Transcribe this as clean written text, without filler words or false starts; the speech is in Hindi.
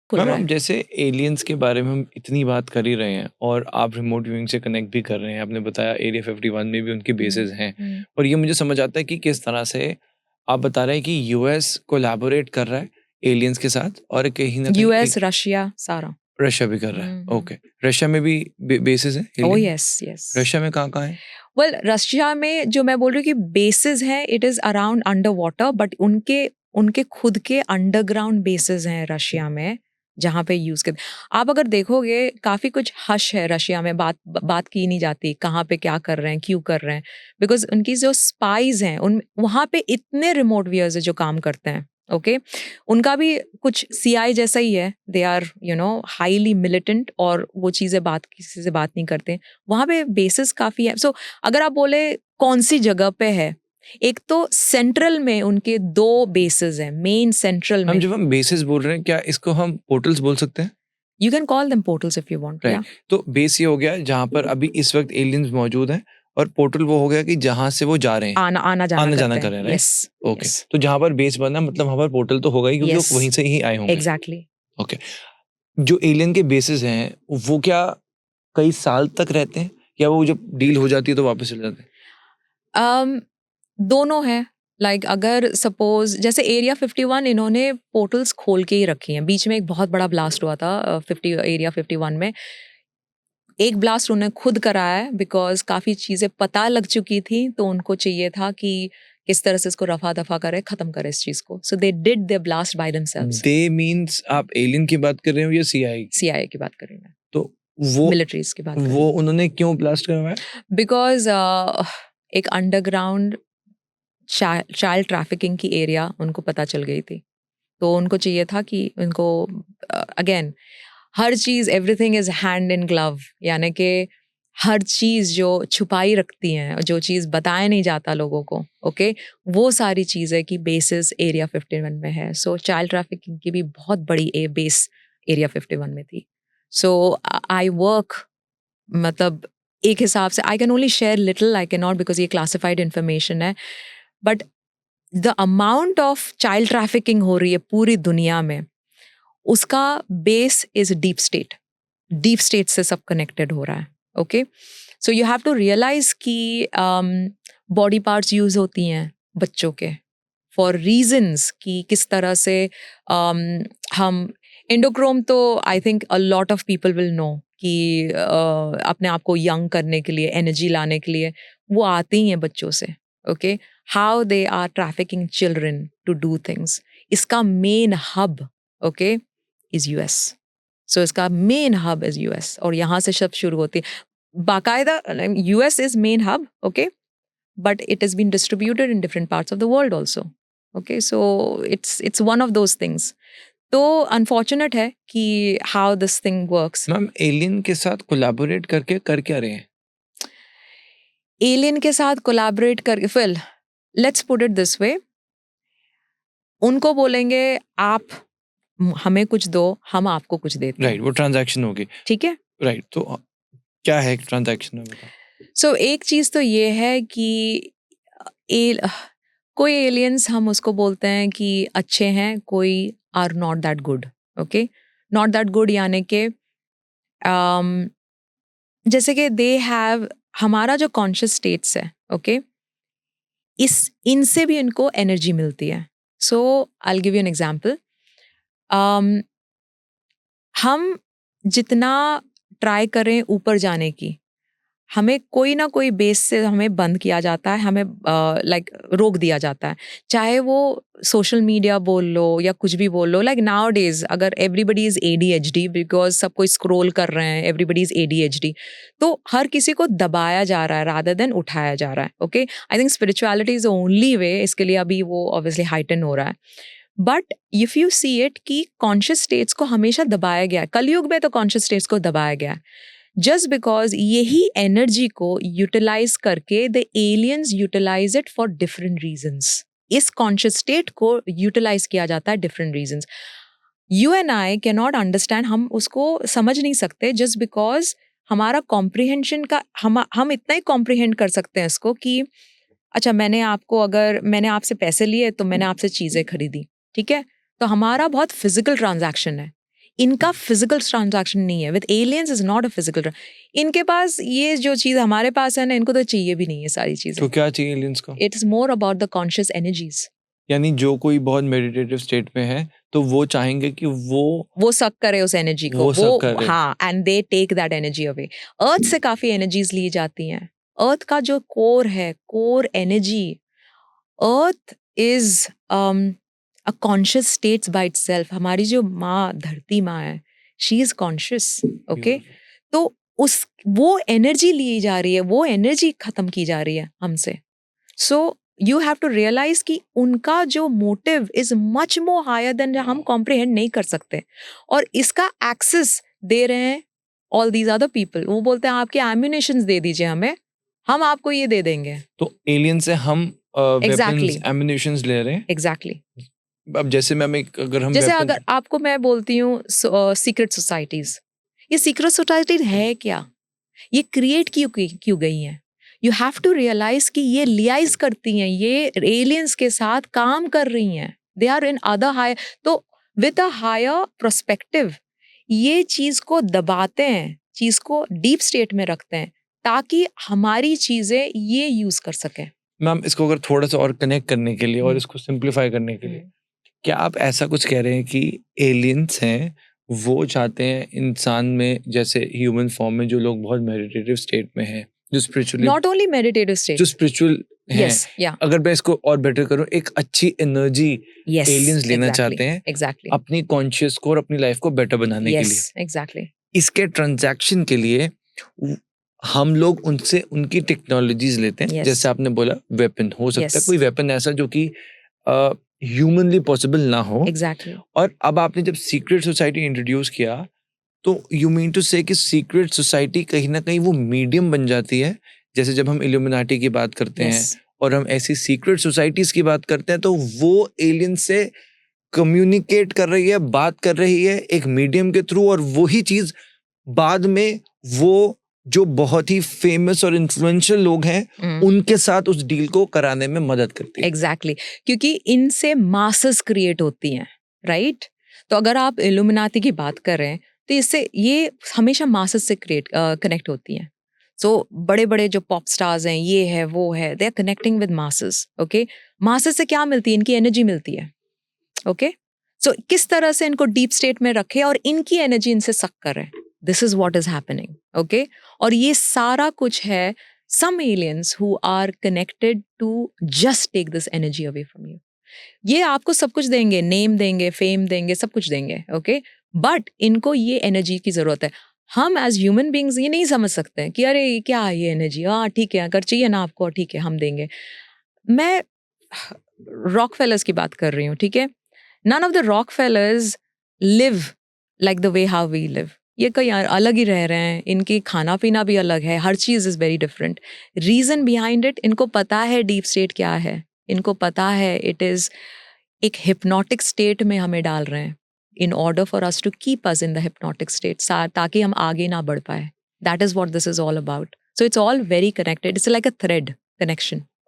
खुल मैम रहा अब है। जैसे एलियंस के बारे में हम इतनी बात कर ही रहे हैं और आप रिमोट व्यूइंग से कनेक्ट भी कर रहे हैं, आपने बताया एरिया 51 में भी उनके बेसेस हैं, और ये मुझे समझ आता है कि किस तरह से आप बता रहे हैं कि यूएस कोलैबोरेट कर रहा है एलियंस के साथ, और कहीं ना कहीं यूएस, रशिया, सारा। रशिया भी कर रहा है। ओके, रशिया में भी बेसिस है ओह एलियन? Yes, yes. रशिया में कहाँ कहाँ है? वेल, रशिया में जो मैं बोल रही हूँ कि बेसिस हैं, it is around under water, but उनके उनके खुद के अंडरग्राउंड बेसिस हैं रशिया में, जहाँ पे यूज कर। आप अगर देखोगे काफी कुछ हश है रशिया में, बात की नहीं जाती कहाँ पे क्या कर रहे हैं, क्यों कर रहे हैं, बिकॉज उनकी जो स्पाइज हैं उन वहाँ पे इतने रिमोट व्यूअर्स है जो काम करते हैं। ओके, उनका भी कुछ सीआई जैसा ही है, दे आर हाईली मिलिटेंट, और वो चीजें किसी से बात नहीं करते। वहाँ पे बेसिस काफी है। सो अगर आप बोले कौन सी जगह पे है, एक तो सेंट्रल में उनके 2 बेसिस हैं, मेन सेंट्रल हम में। जब हम बेसिस बोल रहे हैं, क्या इसको हम पोर्टल्स बोल सकते हैं? You can call them portals if you want. या राइट, तो बेस ये हो गया जहाँ पर अभी इस वक्त एलियंस मौजूद हैं, और पोर्टल वो हो गया कि जहाँ से वो जा रहे हैं, आना आना जाना आना जाना करते कर रहे हैं। हैं, राइट? यस, ओके, यस, तो जहाँ पर बेस बना मतलब वहाँ पर पोर्टल तो होगा ही, क्योंकि वो यस, वहीं से ही आए होंगे। एग्जैक्टली। ओके, जो एलियन के बेसिस हैं वो क्या कई साल तक रहते हैं, या वो जब डील हो जाती है तो वापस चले जाते हैं? दोनों है। अगर सपोज जैसे एरिया 51 इन्होंने पोर्टल्स खोल के ही रखी हैं। बीच में एक बहुत बड़ा ब्लास्ट हुआ था एरिया 51 में। एक ब्लास्ट उन्हें खुद कराया है, बिकॉज काफ़ी चीज़ें पता लग चुकी थी, तो उनको चाहिए था कि किस तरह से इसको रफा दफा करे, ख़त्म करे इस चीज़ को। So they did the blast by themselves. They means आप एलियन की बात कर रहे हो या सीआई? सीआईए की बात कर रही हूँ मैं, तो वो मिलिट्रीज की बात कर रही वो हूँ। उन्होंने क्यों ब्लास्ट करवाया? बिकॉज एक अंडरग्राउंड चाइल्ड ट्रैफिकिंग की एरिया उनको पता चल गई थी, तो उनको चाहिए था कि उनको again her cheese, everything is hand in glove, यानी कि हर चीज़ जो छुपाई रखती हैं, जो चीज़ बताया नहीं जाता लोगों को, ओके, वो सारी चीज़ें की बेसिस एरिया 51 में है। सो चाइल्ड ट्रैफिकिंग की भी बहुत बड़ी बेस एरिया 51 में थी। सो आई वर्क, मतलब एक हिसाब से I can only share little, I can not, because ये क्लासिफाइड इंफॉर्मेशन है, but the amount of child trafficking हो रही है पूरी दुनिया में, उसका base is deep state. Deep state से सब कनेक्टेड हो रहा है। Okay, so you have to realize कि बॉडी पार्ट्स यूज होती हैं बच्चों के फॉर रीजंस कि किस तरह से हम एंडोक्रोम, तो I think a lot of people will know कि अपने आप को यंग करने के लिए, एनर्जी लाने के लिए वो आते ही हैं बच्चों से। Okay, how they are trafficking children to do things, इसका main hub okay is US. So इसका मेन हब इज यूएस, और यहाँ से सब शुरू होती है बाकायदा। US is main hub, okay, but it has been distributed in different parts of the world also. Okay, so it's one of those things. तो unfortunate है कि how this thing works. Ma'am alien के साथ कोलैबोरेट करके कर क्या रहे हैं? एलियन के साथ कोलैबोरेट करके, fill let's put it this way, उनको बोलेंगे आप हमें कुछ दो, हम आपको कुछ देते हैं। राइट, वो ट्रांजैक्शन होगी। ठीक है, राइट, तो क्या है ट्रांजैक्शन में, बताओ। सो एक चीज तो ये है कि ए, कोई एलियंस हम उसको बोलते हैं कि अच्छे हैं, कोई are not that good. Okay, not that good यानी कि जैसे कि दे हैव, हमारा जो कॉन्शियस स्टेट्स है, ओके, इनसे भी इनको एनर्जी मिलती है। So I will give you an example. हम जितना ट्राई करें ऊपर जाने की, हमें कोई ना कोई बेस से हमें बंद किया जाता है, हमें रोक दिया जाता है। चाहे वो सोशल मीडिया बोल लो या कुछ भी बोल लो। लाइक नाउ डेज अगर एवरीबडी इज ADHD, बिकॉज सब कोई स्क्रोल कर रहे हैं, एवरीबडी इज ADHD, तो हर किसी को दबाया जा रहा है रादर देन उठाया जा रहा है। Okay, I think spirituality is the only way, इसके लिए अभी वो ऑब्वियसली हाइटन हो रहा है। But if you see it कि कॉन्शियस स्टेट्स को हमेशा दबाया गया है, कलयुग में तो कॉन्शियस स्टेट्स को दबाया गया है, जस्ट बिकॉज यही एनर्जी को यूटिलाइज करके the aliens utilize it for different reasons. इस कॉन्शियस स्टेट को यूटिलाइज किया जाता है different reasons. You and I can not understand, हम उसको समझ नहीं सकते, जस्ट बिकॉज हमारा कॉम्प्रिहेंशन का, हम इतना ही कॉम्प्रिहेंड कर सकते हैं इसको कि अच्छा, अगर मैंने आपसे पैसे लिए तो मैंने आपसे चीजें खरीदी, ठीक है, तो हमारा बहुत फिजिकल ट्रांजैक्शन है। इनका फिजिकल ट्रांजैक्शन नहीं है. With aliens is not a physical. इनके पास ये जो चीज हमारे पास है ना, इनको तो चाहिए भी नहीं है सारी चीजें. तो क्या चाहिए एलियंस को? It is more about the conscious energies. यानी जो कोई बहुत मेडिटेटिव स्टेट में है तो वो चाहेंगे कि वो सक करे उस एनर्जी को. वो सक करे. हाँ, and they take that energy away. Earth से काफी एनर्जीज ली जाती हैं. अर्थ का जो कोर है, core energy, earth is a conscious states by itself. हमारी जो माँ, धरती माँ है, शी इज कॉन्शियस. ओके, तो उस वो एनर्जी ली जा रही है, वो एनर्जी खत्म की जा रही है हमसे. So you have to realize कि उनका जो motive is much more higher then हम कॉम्प्रिहेंड नहीं कर सकते. और इसका एक्सेस दे रहे हैं ऑल दीज अदर पीपल. वो बोलते हैं आपके एम्यूनेशंस दे दीजिए हमें, हम आपको ये दे देंगे. तो एलियन से हम Exactly. वेपन्स, एम्यूनेशंस ले रहे हैं. एग्जैक्टली. अब जैसे मैम अगर हम जैसे weapon- अगर आपको मैं बोलती हूँ सीक्रेट सोसाइटीज, ये सीक्रेट सोसाइटी है क्या? ये क्रिएट क्यों गई हैं? यू हैव टू रियलाइज कि ये लियाइज करती हैं, ये एलियंस के साथ काम कर रही हैं. They are in other higher. तो विद अ हायर प्रोस्पेक्टिव ये चीज को दबाते हैं, चीज को डीप स्टेट में रखते हैं, ताकि हमारी चीजें ये यूज कर सकें. मैम इसको अगर थोड़ा सा और कनेक्ट करने के लिए और इसको सिंप्लीफाई करने के लिए, क्या आप ऐसा कुछ कह रहे हैं कि एलियंस हैं, वो चाहते हैं इंसान में जैसे ह्यूमन फॉर्म में जो लोग बहुत मेडिटेटिव स्टेट में हैं, जो spiritually, not only meditative state, जो स्पिरिचुअल हैं, यस, या, अगर मैं इसको और बेटर करूं, एक अच्छी एनर्जी यस, एलियंस लेना चाहते हैं एग्जैक्टली, अपनी कॉन्शियस को और अपनी लाइफ को बेटर बनाने के लिए. Yes, exactly. इसके ट्रांजैक्शन के लिए हम लोग उनसे उनकी टेक्नोलॉजीज लेते हैं. Yes. जैसे आपने बोला वेपन हो सकता है, Yes. कोई वेपन ऐसा जो कि ह्यूमनली पॉसिबल ना हो. एग्जैक्टली. और अब आपने जब सीक्रेट सोसाइटी इंट्रोड्यूस किया तो यू मीन टू से कि सीक्रेट सोसाइटी कहीं ना कहीं वो मीडियम बन जाती है. जैसे जब हम इल्यूमिनाटी की बात करते हैं और हम ऐसी सीक्रेट सोसाइटीज की बात करते हैं, तो वो एलियन से कम्युनिकेट कर रही है, बात कर रही है एक मीडियम के थ्रू, और वही चीज बाद में वो जो बहुत ही फेमस और इन्फ्लुएंशियल लोग हैं उनके साथ उस डील को कराने में मदद करती है. एग्जैक्टली, क्योंकि इनसे मासेस क्रिएट होती हैं, राइट? तो अगर आप इल्यूमिनाटी की बात कर रहे हैं तो इससे ये हमेशा मासेस से कनेक्ट होती हैं. सो बड़े बड़े जो पॉप स्टार्स हैं, ये है वो है, they are connecting with masses. Okay, masses से क्या मिलती है? इनकी एनर्जी मिलती है. ओके, सो किस तरह से इनको डीप स्टेट में रखे और इनकी एनर्जी इनसे सक करें. This is what is happening. Okay, और ये सारा कुछ है some aliens who are connected to just take this energy away from you. ये आपको सब कुछ देंगे, नेम देंगे, फेम देंगे, सब कुछ देंगे. ओके, बट इनको ये एनर्जी की जरूरत है. हम एज ह्यूमन बींग्स ये नहीं समझ सकते हैं कि अरे क्या है ये एनर्जी, हाँ ठीक है, अगर चाहिए ना आपको, ठीक है हम देंगे. मैं रॉकफेलर्स की बात कर रही हूँ, ठीक है. None of the Rockefellers live like the way how we live. ये कहीं अलग ही रह रहे हैं, इनकी खाना पीना भी अलग है, हर चीज़ is very different. Reason behind it, इनको पता है डीप स्टेट क्या है, इनको पता है इट इज़ एक हिप्नोटिक स्टेट में हमें डाल रहे हैं in order for us to keep us in the hypnotic state, ताकि हम आगे ना बढ़ पाए. That is what this is all about. So it's all very connected. It's like a thread connection.